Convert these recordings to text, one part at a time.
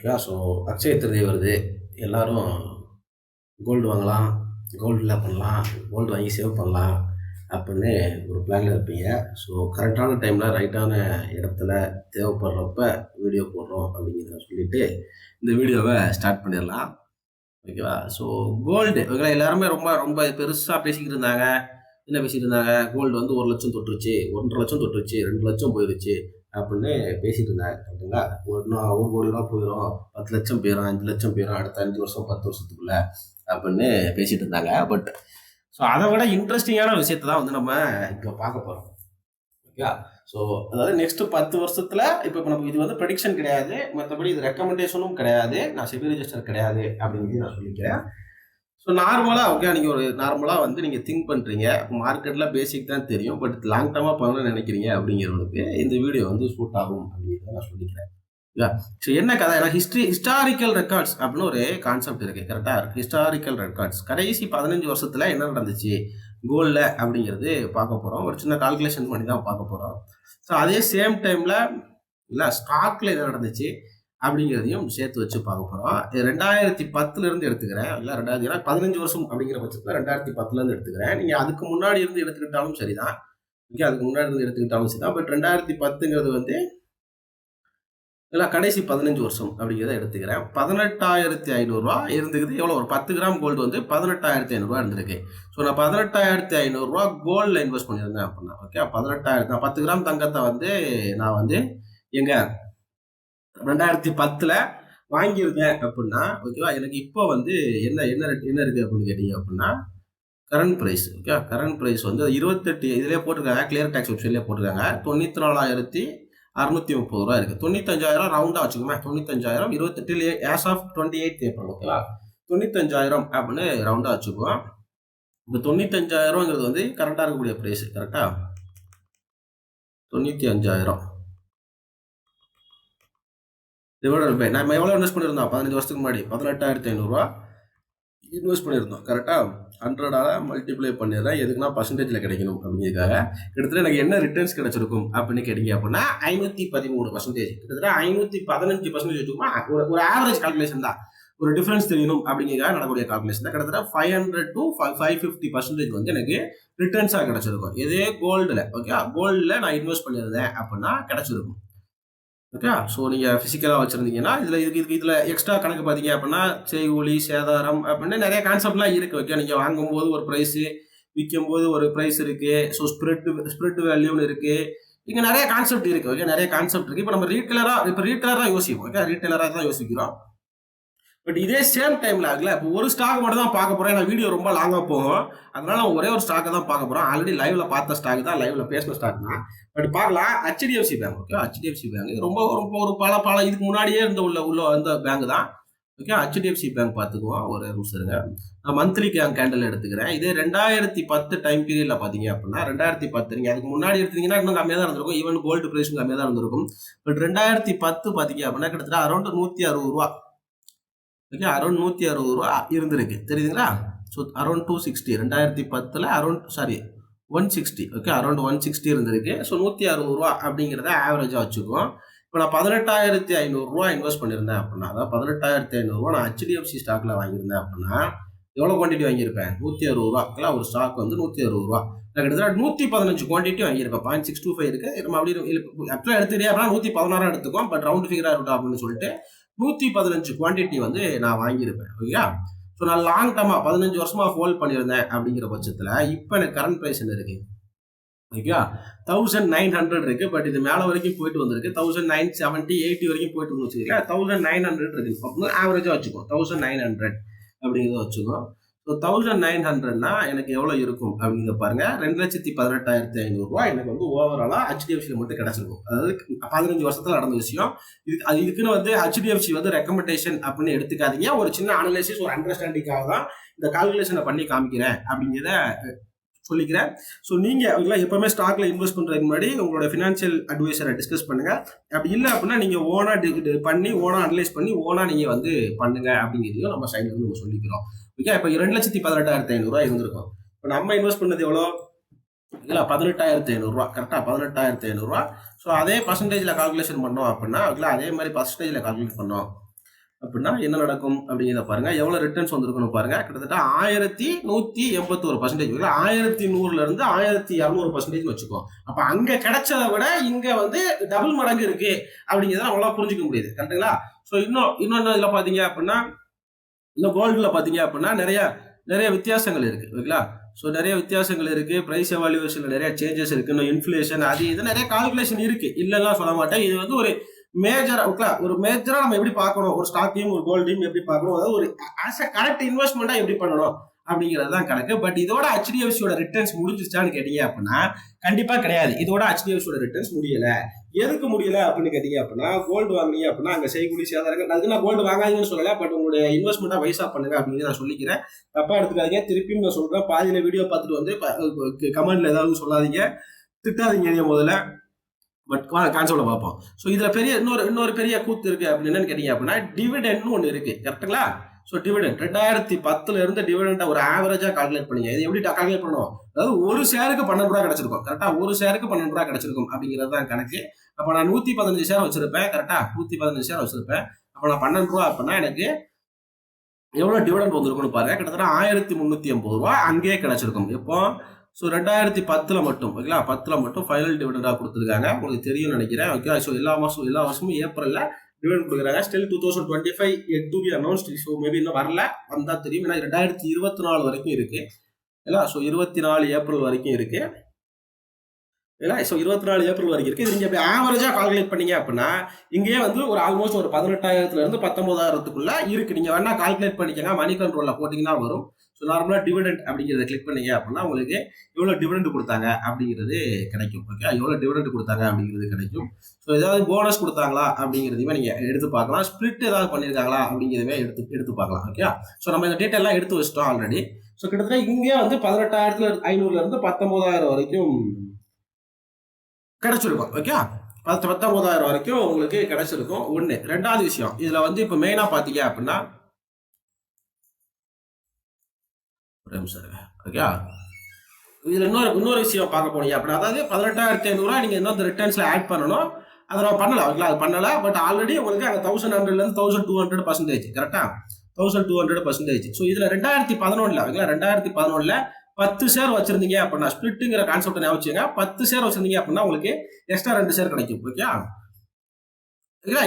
ஓகேவா? ஸோ அக்ஷய திருதியை வருது. எல்லாரும் கோல்டு வாங்கலாம், கோல்டுல பண்ணலாம், கோல்டு வாங்கி சேவ் பண்ணலாம் அப்படின்னு ஒரு பிளான்ல இருப்பீங்க. ஸோ கரெக்டான டைம்ல, ரைட்டான இடத்துல தேவைப்படுறப்ப வீடியோ போடுறோம் அப்படிங்கிறத சொல்லிட்டு இந்த வீடியோவை ஸ்டார்ட் பண்ணிடலாம். ஓகேவா? ஸோ கோல்டு ஓகேவா? எல்லாருமே ரொம்ப ரொம்ப பெருசா பேசிக்கிட்டு இருந்தாங்க. என்ன பேசிட்டு இருந்தாங்க? கோல்டு வந்து 1,00,000 தொட்டுருச்சு, 1,50,000 தொட்டுருச்சு, 2,00,000 போயிருச்சு அப்படின்னு பேசிட்டு இருந்தாங்க. கரெக்ட்டுங்களா? இன்னும் ரூ. 1,00,000 போயிரும், 10,00,000 போயிரும், 5,00,000 போயிரும் அடுத்த 5 வருஷம், 10 வருஷத்துக்குள்ள அப்படின்னு பேசிட்டு இருந்தாங்க. பட் ஸோ அதை விட இன்ட்ரெஸ்டிங்கான விஷயத்தை தான் வந்து நம்ம இப்போ பார்க்க போறோம். ஓகேவா? ஸோ அதாவது நெக்ஸ்ட் 10 வருஷத்துல இப்போ நமக்கு இது வந்து ப்ரெடிக்ஷன் கிடையாது, மற்றபடி இது ரெக்கமெண்டேஷனும் கிடையாது, நான் செபி ரெஜிஸ்டர் கிடையாது அப்படிங்கிறது நான் சொல்லிக்கிறேன். ஸோ நார்மலா ஓகே, நீங்க ஒரு நார்மலா வந்து நீங்க திங்க் பண்றீங்க, மார்க்கெட்ல பேசிக் தான் தெரியும், பட் லாங் டர்மா பண்ணணும்னு நினைக்கிறீங்க அப்படிங்கிறவங்களுக்கு இந்த வீடியோ வந்து சூட் ஆகும் அப்படிங்கிறத நான் சொல்லிக்கிறேன். ஸோ என்ன கதை, ஹிஸ்டாரிக்கல் ரெக்கார்ட்ஸ் அப்படின்னு ஒரு கான்செப்ட் இருக்கு. கரெக்டா? ஹிஸ்டாரிக்கல் ரெக்கார்ட்ஸ் கடைசி 15 வருஷத்துல என்ன நடந்துச்சு கோல்ல அப்படிங்கிறது பார்க்க போறோம். ஒரு சின்ன கால்குலேஷன் பண்ணி தான் பார்க்க போறோம். ஸோ அதே சேம் டைம்ல இல்ல ஸ்டாக்ல என்ன நடந்துச்சு அப்படிங்கிறதையும் சேர்த்து வச்சு பார்க்க போறோம். 2010ல இருந்து எடுத்துக்கிறேன். இல்ல 15 வருஷம் அப்படிங்கிற பட்சத்துல 2010ல இருந்து எடுத்துக்கிறேன். நீங்க அதுக்கு முன்னாடி இருந்து எடுத்துக்கிட்டாலும் சரிதான். ஓகே, அதுக்கு முன்னாடி இருந்து எடுத்துக்கிட்டாலும் சரிதான். பட் 2010ங்கிறது வந்து இல்ல கடைசி 15 வருஷம் அப்படிங்கிறத எடுத்துக்கிறேன். 18,500 இருந்துக்குது. எவ்வளோ? ஒரு 10 கிராம் கோல்டு வந்து 18,500 இருந்திருக்கு. ஸோ நான் 18,500 கோல்டில் இன்வெஸ்ட் பண்ணியிருந்தேன் அப்படின்னா, ஓகே, 18,000 நான் 10 கிராம் தங்கத்தை வந்து நான் வந்து எங்க 2010ல வாங்கியிருந்தேன் அப்படின்னா, ஓகேவா? எனக்கு இப்போ வந்து என்ன என்ன என்ன இருக்கு அப்படின்னு கேட்டீங்க அப்படின்னா, current price okay, current price வந்து 28 இதுலேயே போட்டிருக்காங்க, கிளியர் டாக்ஸ் வெப்சைட்லேயே போட்டிருக்காங்க. 94,630 இருக்கு. 95,000 ரவுண்டா வச்சுக்கோமே. 95,000 28 ஆஸ் ஆஃப் 28 ஏப்ரல் ஓகேவா? 95,000 அப்படின்னு ரவுண்டா வச்சுக்குவோம். இப்போ 95,000ங்கிறது வந்து கரெக்டா இருக்கக்கூடிய பிரைஸ். கரெக்டா? 95,000 டிவைடட் பை நம்ம எவ்வளோ இன்வெஸ்ட் பண்ணியிருந்தோம் 15 வருஷத்துக்கு முன்னாடி? 18,500 இன்வெஸ்ட் பண்ணியிருந்தோம். கரெக்டா? 100ஆல மல்டிப்ளை பண்ணிடுறேன். எதுக்குன்னா பர்சன்டேஜில் கிடைக்கணும் அப்படிங்கிறதுக்காக. கிட்டத்தட்ட எனக்கு என்ன ரிட்டர்ன்ஸ் கிடைச்சிருக்கும் அப்படின்னு கேட்டீங்க அப்படின்னா 513%. கிட்டத்தட்ட 515% வச்சுக்கோமா. ஒரு ஆவரேஜ் கால்குலேஷன் தான். ஒரு டிஃபரன்ஸ் தெரியணும் அப்படிங்கிறதுக்காக நடக்கக்கூடிய கால்குலேஷன் தான். கிட்டத்தட்ட 500 to 550% வந்து எனக்கு ரிட்டர்ன்ஸாக கிடைச்சிருக்கும். இதே கோல்டில் ஓகே, கோல்டில் நான் இன்வெஸ்ட் பண்ணியிருந்தேன் அப்படின்னா கிடைச்சிருக்கும். ஓகே, ஸோ நீங்கள் ஃபிசிக்கலாக வச்சுருந்தீங்கன்னா இதில் எக்ஸ்ட்ரா கணக்கு பார்த்தீங்க அப்படின்னா செய்கூலி சேதாரம் அப்படின்னு நிறைய கான்செப்ட்லாம் இருக்குது. ஓகே, நீங்கள் வாங்கும்போது ஒரு ப்ரைஸு, விற்கும்போது ஒரு ப்ரைஸ் இருக்குது. ஸோ ஸ்ப்ரெட் வேல்யூன்னு இருக்குது. இங்கே நிறைய கான்செப்ட் இருக்குது. ஓகே, நிறைய கான்செப்ட் இருக்குது. இப்போ நம்ம ரீட்டெயிலராக யோசிப்போம். ஓகே, ரீட்டெயிலராக தான் யோசிக்கிறோம். பட் இதே சேம் டைம்ல ஆகல, இப்போ ஒரு ஸ்டாக் மட்டும் தான் பார்க்க போறேன். ஏன்னா வீடியோ ரொம்ப லாங்கா போகும், அதனால ஒரே ஒரு ஸ்டாக்கை தான் பார்க்க போறோம். ஆல்ரெடி லைவ்ல பார்த்த ஸ்டாக் தான், லைவ்ல பேசின ஸ்டாக் தான். பட் பார்க்கலாம். HDFC bank okay, HDFC bank ரொம்ப ரொம்ப ஒரு பல இதுக்கு முன்னாடியே இருந்த உள்ள அந்த பேங்க் தான். ஓகே, HDFC பேங்க் பார்த்துக்குவோம். ஒரு நிமிஷம் இருங்க. நான் மந்த்லி கேண்டில் எடுத்துக்கிறேன். இதே 2010 டைம் பீரியட்ல பார்த்தீங்க அப்படின்னா 2010 நீங்க அதுக்கு முன்னாடி எடுத்தீங்கன்னா இன்னும் கம்மியாக தான் இருந்திருக்கும். ஈவன் கோல்டு பிரைஸும் கம்மியாக தான் இருந்திருக்கும். பட் 2010 பார்த்தீங்க அப்படின்னா கிட்டத்தட்ட அரௌண்ட் ரூ. 160 ஓகே, அரௌண்ட் ரூ. 160 இருந்திருக்கு. தெரியுதுங்களா? ஸோ அரௌண்ட் 260 2010ல் அரௌண்ட் 160 ஓகே, அரௌண்ட் 160 இருந்திருக்கு. ஸோ ரூ. 160 அப்படிங்கிறத ஆவரேஜாக வச்சுக்குவோம். இப்போ நான் 18,500 இன்வெஸ்ட் பண்ணியிருந்தேன் அப்படின்னா, அதாவது 18,500 நான் HDFC ஸ்டாக்ல வாங்கியிருந்தேன் அப்படின்னா எவ்வளோ குவான்டிட்டி வாங்கியிருப்பேன்? ரூ. 160 ஒரு ஸ்டாக் வந்து ரூ. 160. நான் கிட்டத்தட்ட 115 குவான்டிட்டி வாங்கியிருப்பேன். 0.625 இருக்கு. நம்ம அப்படி ஆக்சுவலாக எடுத்துக்கிட்டே அப்படின்னா 116 எடுத்துக்கோம். பட் ரவுண்ட் ஃபிகராக இருக்கட்டும் அப்படின்னு சொல்லிட்டு 115 குவான்டிட்டி வந்து நான் வாங்கியிருப்பேன். ஓகேயா? ஸோ நான் லாங் டர்மா 15 வருஷமா ஹோல்ட் பண்ணியிருந்தேன் அப்படிங்கிற பட்சத்தில் இப்போ எனக்கு கரண்ட் ப்ரைஸ் என்ன இருக்கு? ஓகேயா? 1900 இருக்கு. பட் இது மேலே வரைக்கும் போயிட்டு வந்திருக்கு. 1970 80 வரைக்கும் போயிட்டு வந்து வச்சுக்கலாம். 1900 இருக்கு அப்படின்னு ஆவரேஜாக வச்சுக்கோ. 1900 அப்படிங்கிறத வச்சுக்கோ. ஸோ 1900னா எனக்கு எவ்வளோ இருக்கும் அப்படிங்கிறத பாருங்க. 2,18,500 எனக்கு வந்து ஓவராலா HDFCயில் மட்டும் கிடைச்சிருக்கும். அதாவது 15 வருஷத்துல நடந்த விஷயம். இதுக்குன்னு வந்து HDFC வந்து ரெக்கமெண்டேஷன் அப்படின்னு எடுத்துக்காதீங்க. ஒரு சின்ன அனலைசிஸ், ஒரு அண்டர்ஸ்டாண்டிங்காக தான் இந்த கால்குலேஷனை பண்ணி காமிக்கிறேன் அப்படிங்கிறத சொல்லிக்கிறேன். ஸோ நீங்கள் எப்பவுமே ஸ்டாக்ல இன்வெஸ்ட் பண்ணுறதுக்கு முன்னாடி உங்களோட ஃபினான்ஷியல் அட்வைசரை டிஸ்கஸ் பண்ணுங்க. அப்படி இல்லை அப்படின்னா நீங்கள் ஓனா அனலைஸ் பண்ணி ஓனா நீங்கள் வந்து பண்ணுங்க அப்படிங்கிறதையும் நம்ம சைட்ல இருந்து நம்ம சொல்லிக்கிறோம். ஓகே, இப்போ 2,18,500 இருந்திருக்கும். இப்போ நம்ம இன்வெஸ்ட் பண்ணது எவ்வளோ? இல்லை 18,500 கரெக்டாக 18,500. ஸோ அதே பர்சன்டேஜில் கால்குலேஷன் பண்ணோம் அப்படின்னா அதே மாதிரி பர்சன்டேஜில் கால்குலேட் பண்ணோம் அப்படின்னா என்ன நடக்கும் அப்படிங்கிறத பாருங்க. எவ்வளவு ரிட்டர்ன்ஸ் வந்திருக்குன்னு பாருங்க. கிட்டத்தட்ட 1181%. 1100ல இருந்து 1200% வச்சுக்கோ. அப்ப அங்க கிடைச்சதை விட இங்க வந்து டபுள் மடங்கு இருக்கு அப்படிங்கிறத நம்மளால புரிஞ்சுக்க முடியுது. கரெக்டுங்களா? ஸோ இன்னொன்னு இதுல பாத்தீங்க அப்படின்னா, இன்னும் கோல்டுல பாத்தீங்க அப்படின்னா நிறைய வித்தியாசங்கள் இருக்கு. ஓகேங்களா? ஸோ நிறைய வித்தியாசங்கள் இருக்கு. பிரைஸ் எவாலுவேஷன்ல நிறைய சேஞ்சஸ் இருக்கு. இன்னும் இன்ஃப்ளேஷன் அது இது நிறைய கால்குலேஷன் இருக்கு. இல்லைன்னா சொல்ல மாட்டேன். இது வந்து ஒரு மேஜரா ஒரு மேஜரா நம்ம எப்படி பார்க்கணும், ஒரு ஸ்டாக்கையும் ஒரு கோல்டையும் எப்படி பார்க்கணும், அதாவது ஒரு ஆஸ் அ கரெக்ட் இன்வெஸ்ட்மெண்டா எப்படி பண்ணணும் அப்படிங்கிறது தான் கணக்கு. பட் இதோட ஹெச்டிஎஃப்சியோட ரிட்டர்ன்ஸ் முடிஞ்சிருச்சான்னு கேட்டீங்க அப்படின்னா கண்டிப்பா கிடையாது. இதோட ஹெச்டிஎஃப்சியோட ரிட்டர்ன்ஸ் முடியல. எதுக்கு முடியல அப்படின்னு கேட்டீங்க அப்படின்னா, கோல்டு வாங்குனீங்க அப்படின்னா அங்க செய்கூலி சேதாரங்கள், அதுக்கு நான் கோல்டு வாங்காதீங்கன்னு சொல்லல, பட் உங்களுடைய இன்வெஸ்ட்மெண்டா வைஸா பண்ணுங்க அப்படின்னு நான் சொல்லிக்கிறேன். தப்பா எடுத்துக்காதீங்க. திருப்பியும் நான் சொல்றேன், பாதியில வீடியோ பார்த்துட்டு வந்து கமெண்ட்ல ஏதாவது சொல்லாதீங்க, திட்டாதீங்க முதல்ல. பட் கான்செப்ட பார்ப்போம். ஸோ இதுல இன்னொரு பெரிய கூத்து இருக்கு அப்படின்னு என்னன்னு கேட்டீங்க அப்படின்னா, டிவிடெண்ட்னு ஒன்று இருக்கு. கரெக்டுங்களா? ஸோ டிவிடெண்ட் 2010ல இருந்து டிவிடெண்ட் ஒரு ஆவரேஜா கால்குலேட் பண்ணீங்க. இது எப்படி கால்குலேட் பண்ணுவோம்? அதாவது ஒரு ஷேருக்கு 12 ரூபா கிடைச்சிருக்கும். கரெக்டா? ஒரு ஷேருக்கு 12 ரூபா கிடைச்சிருக்கும் அப்படிங்கிறது தான் கணக்கு. அப்ப நான் 115 ஷேர் வச்சிருப்பேன். கரெக்டா? 115 ஷேர் வச்சிருப்பேன். அப்ப நான் 12 ரூபா அப்படின்னா எனக்கு எவ்வளவு டிவிடெண்ட் வந்திருக்கும்னு பாருங்க. கிட்டத்தட்ட 1350 ரூபா அங்கேயே கிடைச்சிருக்கும். எப்போ? ஸோ 2010ல மட்டும், ஓகேங்களா? 10ல மட்டும் ஃபைனல் டிவிடெண்டா கொடுத்துருக்காங்க. உங்களுக்கு தெரியும்னு நினைக்கிறேன். ஓகே. ஸோ எல்லா வருஷமும் ஏப்ரல்ல டிவிடெண்ட் கொடுக்குறாங்க. Still 2025 yet to be announced. So maybe இன்னும் வரல. வந்தா தெரியும். ஏன்னா 2024 வரைக்கும் இருக்கு. இல்ல? ஸோ 24 ஏப்ரல் வரைக்கும் இருக்கு. இல்ல? ஸோ 24 ஏப்ரல் வரைக்கும் இருக்கு. இது நீங்க இப்படி ஆவரேஜா கால்குலேட் பண்ணீங்க அப்படின்னா இங்கேயே வந்து ஒரு ஆல்மோஸ்ட் ஒரு 18,000ல இருந்து 19,000க்குள்ள இருக்கு. நீங்க வேணா கால்குலேட் பண்ணிக்கங்க. மணி கண்ட்ரோல்ல போட்டீங்கன்னா வரும். ஸோ நார்மலா டிவிடெண்ட் அப்படிங்கிறத கிளிக் பண்ணீங்க அப்படின்னா உங்களுக்கு எவ்வளவு டிவிடெண்ட் கொடுத்தாங்க அப்படிங்கிறது கிடைக்கும். ஓகே. எவ்வளவு டிவிடெண்ட் கொடுத்தாங்க அப்படிங்கிறது கிடைக்கும். ஸோ ஏதாவது போனஸ் கொடுத்தாங்களா அப்படிங்கிறதையுமே நீங்க எடுத்து பார்க்கலாம். ஸ்பிளிட் ஏதாவது பண்ணியிருக்காங்களா அப்படிங்கிறதே எடுத்து பார்க்கலாம். ஓகே. ஸோ நம்ம இந்த டீட்டெயில் எல்லாம் எடுத்து வச்சிட்டோம் ஆல்ரெடி. ஸோ கிட்டத்தட்ட இங்கே வந்து 18,500ல இருந்து 19,000 வரைக்கும் கிடைச்சிருக்கும். ஓகே. 19,000 வரைக்கும் உங்களுக்கு கிடைச்சிருக்கும். ஒண்ணு. ரெண்டாவது விஷயம், இதுல வந்து இப்ப மெயினா பாத்தீங்க அப்படின்னா, ஓகே, இதுல இன்னொரு விஷயம் பார்க்க போனீங்க அப்படின்னா, அதாவது 18,500 நீங்க இன்னும் ரிட்டர்ன்ஸ்ல ஆட் பண்ணணும். அதை நம்ம பண்ணல. ஓகே. அது பண்ணல. பட் ஆல்ரெடி உங்களுக்கு அங்க 1100ல இருந்து 1200%. கரெக்டா? 1200%. ஸோ இதுல 2011ல, ஓகேங்களா? 2011ல 10 ஷேர் வச்சிருந்தீங்க அப்படின்னா, ஸ்பிளிட்டுங்கிற கான்செப்ட் ஞாபகம் வச்சுங்க. 10 ஷேர் வச்சிருந்தீங்க அப்படின்னா உங்களுக்கு எக்ஸ்ட்ரா 2 ஷேர் கிடைக்கும். ஓகே.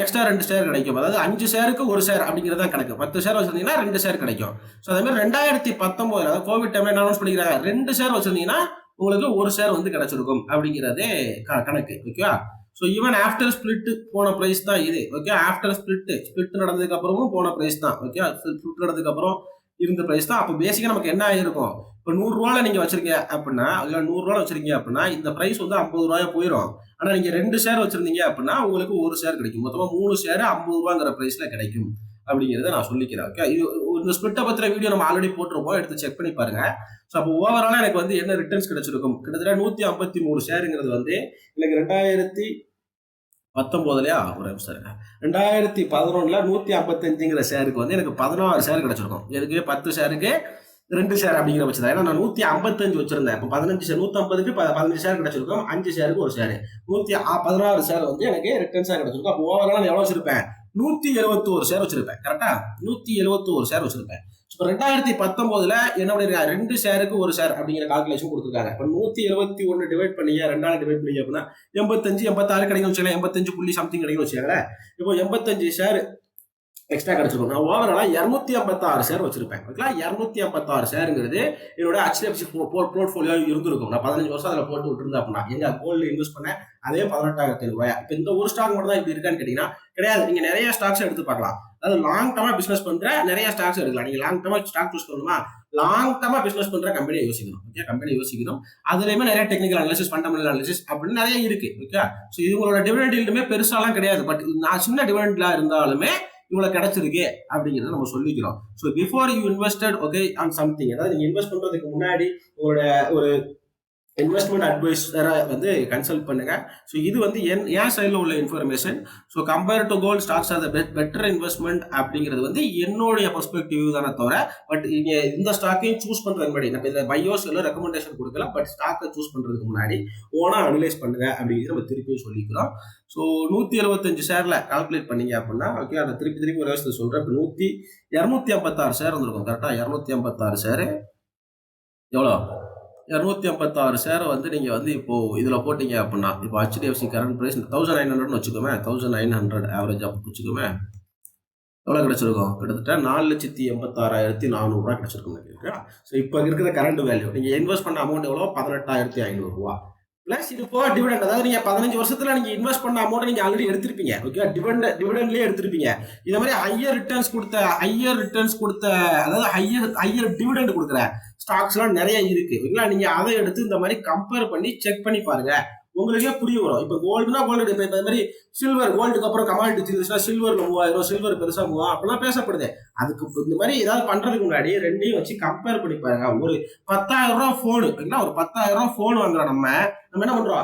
எக்ஸ்ட்ரா 2 ஷேர் கிடைக்கும். அதாவது 5 ஷேருக்கு 1 ஷேர் அப்படிங்கிறது தான் கணக்கு. 10 ஷேர் வச்சிருந்தீங்கன்னா 2 ஷேர் கிடைக்கும். ஸோ அதே மாதிரி 2019 அதாவது கோவிட் டைம்ல என்ன அனௌன்ஸ் பண்ணிக்கிறாங்க, 2 ஷேர் வச்சிருந்தீங்கன்னா உங்களுக்கு 1 ஷேர் வந்து கிடைச்சிருக்கும் அப்படிங்கிறதே கணக்கு. Okay. So even after split போன பிரைஸ் தான் இது. ஓகே. ஆஃப்டர் ஸ்பிளிட் நடந்ததுக்கு அப்புறமும் போன பிரைஸ் தான். ஓகே. ஸ்பிளிட் நடந்ததுக்கு அப்புறம் இருந்த பிரைஸ் தான். அப்போ பேசிக்கா நமக்கு என்ன ஆயிருக்கும், இப்போ 100 ரூபால நீங்க வச்சிருக்கீங்க அப்படின்னா, இல்ல 100 ரூபாய் வச்சிருக்கீங்க அப்படின்னா இந்த பிரைஸ் வந்து 50 ரூபாயா போயிடும். ஆனா நீங்க 2 ஷேர் வச்சிருந்தீங்க அப்படின்னா உங்களுக்கு 1 ஷேர் கிடைக்கும். மொத்தமா 3 ஷேர் 50 ரூபாங்கிற பிரைஸ்ல கிடைக்கும் அப்படிங்கிறத நான் சொல்லிக்கிறேன். ஓகே. இது இந்த ஸ்பிளிட்டை பத்திர வீடியோ நம்ம ஆல்ரெடி போட்டிருப்போம். எடுத்து செக் பண்ணி பாருங்க. ஸோ அப்போ ஓவராலா எனக்கு வந்து என்ன ரிட்டர்ன்ஸ் கிடைச்சிருக்கும், கிட்டத்தட்ட 153 ஷேருங்கிறது வந்து எனக்கு 2019லயா ஒரு நிமிஷம் 2011ல 155ங்கிற ஷேருக்கு வந்து எனக்கு 16 ஷேர் கிடைச்சிருக்கும். எதுக்கு? 10 ஷேருக்கு 2 ஷேர் அப்படிங்கிற பட்சம். ஏன்னா நான் 155 வச்சிருந்தேன். இப்போ 15 ஷேர், 150க்கு 15 ஷேர் கிடைச்சிருக்கும். 5 ஷேருக்கு 1 ஷேர், 116 ஷேர் வந்து எனக்கு ரிட்டர்ன்ஸா கிடைச்சிருக்கும். அப்போ ஓவரால் நான் எவ்வளவு வச்சிருப்பேன், 171 ஷேர் வச்சிருப்பேன். கரெக்டா? 171 ஷேர் வச்சிருப்பேன். இப்போ 2019ல என்ன பண்ணிருக்காங்க, 2 ஷேருக்கு 1 ஷேர் அப்படிங்கிற கால்குலேஷன் கொடுத்துருக்காங்க. இப்போ 171 டிவைட் பண்ணீங்க, 2ஆல டிவைட் பண்ணீங்க அப்படின்னா 85, 86 கிடைக்கும் வச்சுக்கலாம். 85 புள்ளி சம்திங் கிடைக்கும் வச்சுக்கோங்களேன். இப்போ 85 ஷேர் எக்ஸ்ட்ரா கிடைச்சிருக்கும். நான் ஓவராலா 256 ஷேர் வச்சிருப்பேன். ஓகேங்களா? 256 ஷேருங்கிறது என்னோட HDFC போர்ட்ஃபோலியோ இருந்திருக்கும். நான் 15 வருஷம் அதில் போட்டு விட்டுருந்தேன் அப்படின்னா எங்க கோல்டு இன்வெஸ்ட் பண்ண அதே 18,500 ரூபாய். இப்போ இந்த ஒரு ஸ்டாக் மட்டும் தான் இப்படி இருக்கான்னு கேட்டீங்கன்னா கிடையாது. நீங்க நிறைய ஸ்டாக்ஸ் எடுத்து பார்க்கலாம். அதாவது லாங் டர்மா பிசினஸ் பண்ற நிறைய ஸ்டாக்ஸ் எடுக்கலாம். நீங்க லாங் டர்மா ஸ்டாக் சூஸ் பண்ணணுமா, லாங் டர்மா பிசினஸ் பண்ற கம்பெனியை யோசிக்கணும். ஓகே. கம்பெனி யோசிக்கணும். அதுலயுமே நிறைய டெக்னிக்கல் அனாலிசிஸ், ஃபண்டமெண்டல் அனாலிசிஸ் அப்படின்னு நிறைய இருக்கு. ஓகே. ஸோ இவங்களோட டிவிடெண்ட் ஈல்டுமே பெருசாலாம் கிடையாது. பட் நான் சின்ன டிவிடெண்ட்ல இருந்தாலுமே இவ்வளவு கிடைச்சிருக்கு அப்படிங்கிறத நம்ம சொல்லிக்கிறோம். So before you invested okay on something, அதாவது நீங்க இன்வெஸ்ட் பண்றதுக்கு முன்னாடி உங்களோட ஒரு இன்வெஸ்ட்மெண்ட் அட்வைஸரை வந்து கன்சல்ட் பண்ணுங்க. ஸோ இது வந்து என் சைடில் உள்ள information. So compare to gold stocks are the better investment அப்படிங்கிறது வந்து என்னுடைய பெர்ஸ்பெக்டிவ் தானே தவிர, பட் நீங்க இந்த ஸ்டாக்கையும் சூஸ் பண்றதுக்கு முன்னாடி நம்ம இதில் பையோஸ் எல்லாம் ரெக்கமெண்டேஷன் கொடுக்கல, பட் ஸ்டாக்கை சூஸ் பண்றதுக்கு முன்னாடி ஓனா அனலைஸ் பண்ணுங்க அப்படிங்கிறது நம்ம திருப்பியும் சொல்லிக்கிறோம். ஸோ 175 ஷேர்ல கால்குலேட் பண்ணீங்க அப்படின்னா, ஓகே, அதை திருப்பி திருப்பி ஒரு வருஷத்தை சொல்றேன். இப்போ 256 ஷேர் வந்துருக்கும். கரெக்டா 256 ஷேரு எவ்வளோ? 256 ஷேரை வந்து நீங்கள் வந்து இப்போது இதில் போட்டிங்க அப்படின்னா, இப்போ HDFC கரண்ட் ப்ரைஸ் 1900 வச்சுக்கோமே, 1900 ஆவரேஜாக வச்சுக்கோமே, எவ்வளோ கிடச்சிருக்கும்? கிட்டத்தட்ட 4,86,400 கிடச்சிருக்கும் நினைக்கிறேன். ஸோ இப்போ இருக்கிற கரண்ட் வேல்யூ நீங்கள் இன்வெஸ்ட் பண்ண அமௌண்ட் எவ்வளோ? 18,500 பிளஸ் இது போக டிவிடெண்ட். அதாவது நீங்கள் 15 வருஷத்தில் நீங்கள் இன்வெஸ்ட் பண்ண அமௌண்ட்டை நீங்கள் ஆல்ரெடி எடுத்திருப்பீங்க. ஓகே, டிவிடெண்ட்லேயே எடுத்திருப்பீங்க. இதே மாதிரி ஹையர் ரிட்டர்ன்ஸ் கொடுத்த அதாவது ஹையர் டிவிடெண்ட் கொடுக்குற ஸ்டாக்ஸ்லாம் நிறைய இருக்கு. ஓகேங்களா, நீங்கள் அதை எடுத்து இந்த மாதிரி கம்பேர் பண்ணி செக் பண்ணி பாருங்க, உங்களுக்கே புரிய வரும். இப்போ கோல்டுனா கோல்டு, இப்போ இந்த மாதிரி சில்வர், கோல்டுக்கு அப்புறம் கமாடிட்டி இருந்துச்சுன்னா சில்வர்ல 3000, சில்வர் பெருசா 3000 அப்படிலாம் பேசப்படுது. அதுக்கு இந்த மாதிரி ஏதாவது பண்றதுக்கு முன்னாடி ரெண்டையும் வச்சு கம்பேர் பண்ணி பாருங்க. ஒரு 10,000 போனு, ஒரு 10,000 போன் வாங்குறோம். நம்ம என்ன பண்றோம்?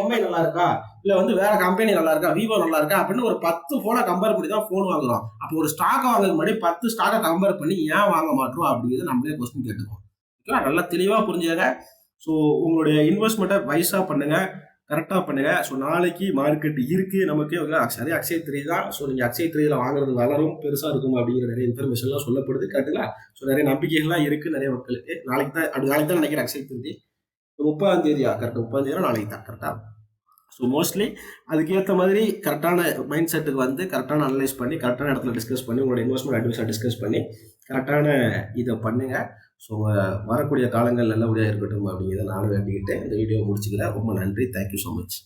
எம்ஐ நல்லா இருக்கா, இல்ல வந்து வேற கம்பெனி நல்லா இருக்கா, விவோ நல்லா இருக்கா அப்படின்னு ஒரு 10 போனை கம்பேர் பண்ணி தான் போன் வாங்குறோம். அப்போ ஒரு ஸ்டாக்கை வாங்குறதுக்கு முன்னாடி 10 ஸ்டாக்கை கம்பேர் பண்ணி ஏன் வாங்க மாட்டோம் அப்படிங்கிறது நம்மளே கொஸ்டின் கேட்டுக்கோம். ஓகேவா, நல்லா தெளிவா புரிஞ்சுங்க. ஸோ உங்களுடைய இன்வெஸ்ட்மெண்ட்டை வைஸாக பண்ணுங்கள், கரெக்டாக பண்ணுங்கள். ஸோ நாளைக்கு மார்க்கெட் இருக்குது நமக்கு. சரி, அக்ஷய் 3 தான். ஸோ நீங்கள் அக்ஷய் 3ல வாங்குறது வளரும், பெருசாக இருக்கும் அப்படிங்கிற நிறைய இன்ஃபர்மேஷன்லாம் சொல்லப்படுது. கரெக்டுங்களா? ஸோ நிறைய நம்பிக்கைகள்லாம் இருக்குது நிறைய மக்களுக்கு. நாளைக்கு தான் நினைக்கிறேன் அக்ஷய் 3 30ஆம் தேதியா? கரெக்டாக 30ஆம் தேதி நாளைக்கு தான். கரெக்டாக. ஸோ மோஸ்ட்லி அதுக்கேற்ற மாதிரி கரெக்டான மைண்ட் செட்டுக்கு வந்து கரெக்டான அனலைஸ் பண்ணி கரெக்டான இடத்துல டிஸ்கஸ் பண்ணி உங்களோட இன்வெஸ்ட்மெண்ட் அட்வைஸாக டிஸ்கஸ் பண்ணி கரெக்டான இதை பண்ணுங்கள். ஸோ வரக்கூடிய காலங்கள் நல்லபடியாக இருக்கட்டும் அப்படிங்கிறத நானும் வேண்டிக்கிட்டு இந்த வீடியோ முடிச்சுக்கிறேன். ரொம்ப நன்றி. Thank you so much.